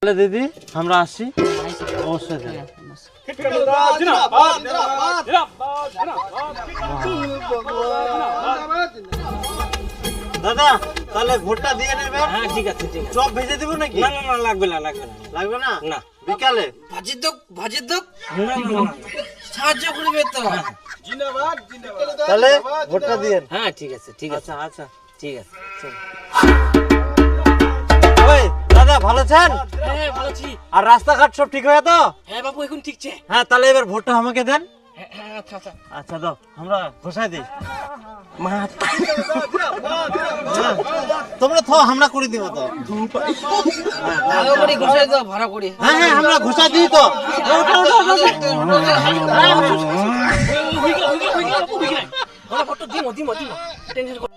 তাহলে দিদি আমরা আসি অবশ্যই দাদা তাহলে ভোটটা দিয়ে নেবেন। হ্যাঁ ঠিক আছে ঠিক আছে। চপ ভেজে দিব নাকি? না না না লাগবে না লাগবে না লাগবে না? না। বিকালে ভাজির দোক না না না। সাহায্য করবে তো। তাহলে ভোটটা দিয়েন। হ্যাঁ ঠিক আছে ঠিক আছে আচ্ছা আচ্ছা ঠিক আছে চল। ওই দাদা ভালো আছেন? হ্যাঁ ভালো আছি। আর রাস্তাঘাট সব ঠিক হয়ে তো? হ্যাঁ বাবু এখন ঠিক আছে। হ্যাঁ তাহলে এবার ভোটটা আমাকে দেন। হ্যাঁ আচ্ছা আচ্ছা। আচ্ছা দাও আমরা ঘোষাই দিই। তোমরা তো আমরা করে দিব তো। ভালো করে ঘষাই দাও ভাড়া করে। হ্যাঁ হ্যাঁ আমরা ঘোষাই দিই তো। হয়ে গেল বাবু হয়ে গেল। ওরা ফটো দিমো টেনশন কর।